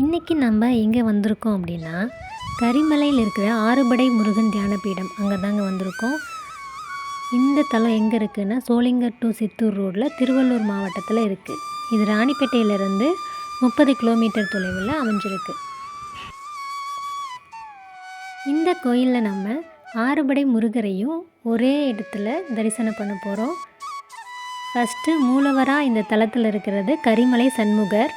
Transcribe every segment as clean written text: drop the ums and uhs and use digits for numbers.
இன்றைக்கி நம்ம எங்கே வந்திருக்கோம் அப்படின்னா, கரிமலையில் இருக்கிற ஆறுபடை முருகன் தியானபீடம் அங்கே தாங்க வந்திருக்கோம். இந்த தலம் எங்கே இருக்குன்னா, சோளிங்கர் டு சித்தூர் ரோட்டில் திருவள்ளூர் மாவட்டத்தில் இருக்குது. இது ராணிப்பேட்டையிலேருந்து 30 கிலோமீட்டர் தொலைவில் அமைஞ்சிருக்கு. இந்த கோயிலில் நம்ம ஆறுபடை முருகரையும் ஒரே இடத்துல தரிசனம் பண்ண போகிறோம். ஃபஸ்ட்டு மூலவராக இந்த தலத்தில் இருக்கிறது கரிமலை சண்முகர்.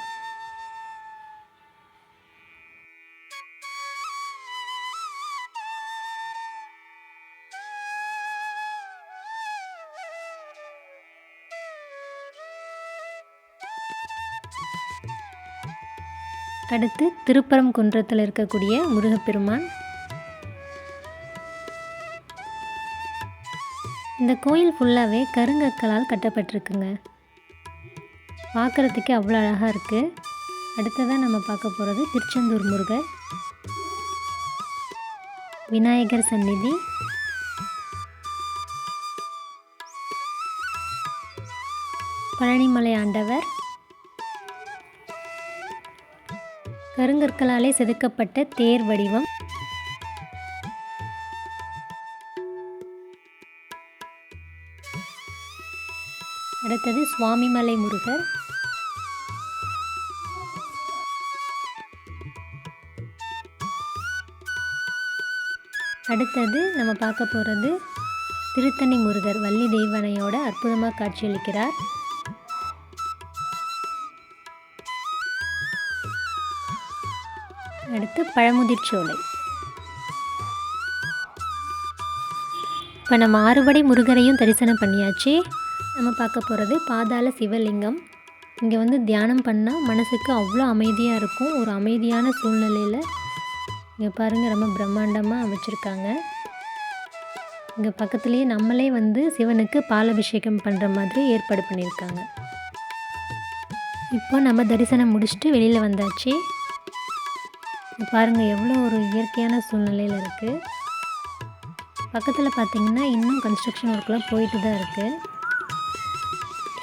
அடுத்து திருப்பரங்குன்றத்தில் இருக்கக்கூடிய முருகப்பெருமான். இந்த கோயில் ஃபுல்லாகவே கருங்கற்களால் கட்டப்பட்டிருக்குங்க. பார்க்குறதுக்கு அவ்வளோ அழகாக இருக்குது. அடுத்ததாக நம்ம பார்க்க போகிறது திருச்செந்தூர் முருகர், விநாயகர் சந்நிதி, பழனிமலை ஆண்டவர், கருங்கற்களாலே செதுக்கப்பட்ட தேர் வடிவம், அடுத்தது சுவாமிமலை முருகர், அடுத்தது நம்ம பார்க்க போகிறது திருத்தணி முருகர், வள்ளி தெய்வானையோட அற்புதமாக காட்சியளிக்கிறார். அடுத்து பழமுதிர்ச்சோலை. இப்போ நம்ம ஆறுபடை முருகரையும் தரிசனம் பண்ணியாச்சு. நம்ம பார்க்க போகிறது பாதாள சிவலிங்கம். இங்கே தியானம் பண்ணால் மனசுக்கு அவ்வளோ அமைதியாக இருக்கும். ஒரு அமைதியான சூழ்நிலையில் இங்கே பாருங்கள், ரொம்ப பிரம்மாண்டமாக வச்சுருக்காங்க. இங்கே பக்கத்துலேயே நம்மளே சிவனுக்கு பாலாபிஷேகம் பண்ணுற மாதிரி ஏற்பாடு பண்ணியிருக்காங்க. இப்போ நம்ம தரிசனம் முடிச்சுட்டு வெளியில் வந்தாச்சு. பாருங்கள் எவ்வளோ ஒரு இயற்கையான சூழ்நிலையில் இருக்குது. பக்கத்தில் பார்த்திங்கன்னா இன்னும் கன்ஸ்ட்ரக்ஷன் ஒர்க்கெலாம் போயிட்டு தான் இருக்குது.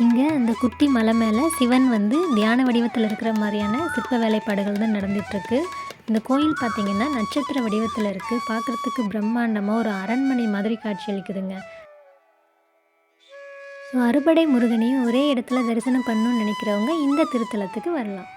இங்கே அந்த குட்டி மலை மேலே சிவன் தியான வடிவத்தில் இருக்கிற மாதிரியான சிற்ப வேலைப்பாடுகள் தான் நடந்துகிட்ருக்கு. இந்த கோயில் பார்த்திங்கன்னா நட்சத்திர வடிவத்தில் இருக்குது. பார்க்குறதுக்கு பிரம்மாண்டமாக ஒரு அரண்மனை மாதிரி காட்சியளிக்குதுங்க. ஸோ அறுபடை முருகனையும் ஒரே இடத்துல தரிசனம் பண்ணணும்னு நினைக்கிறவங்க இந்த திருத்தலத்துக்கு வரலாம்.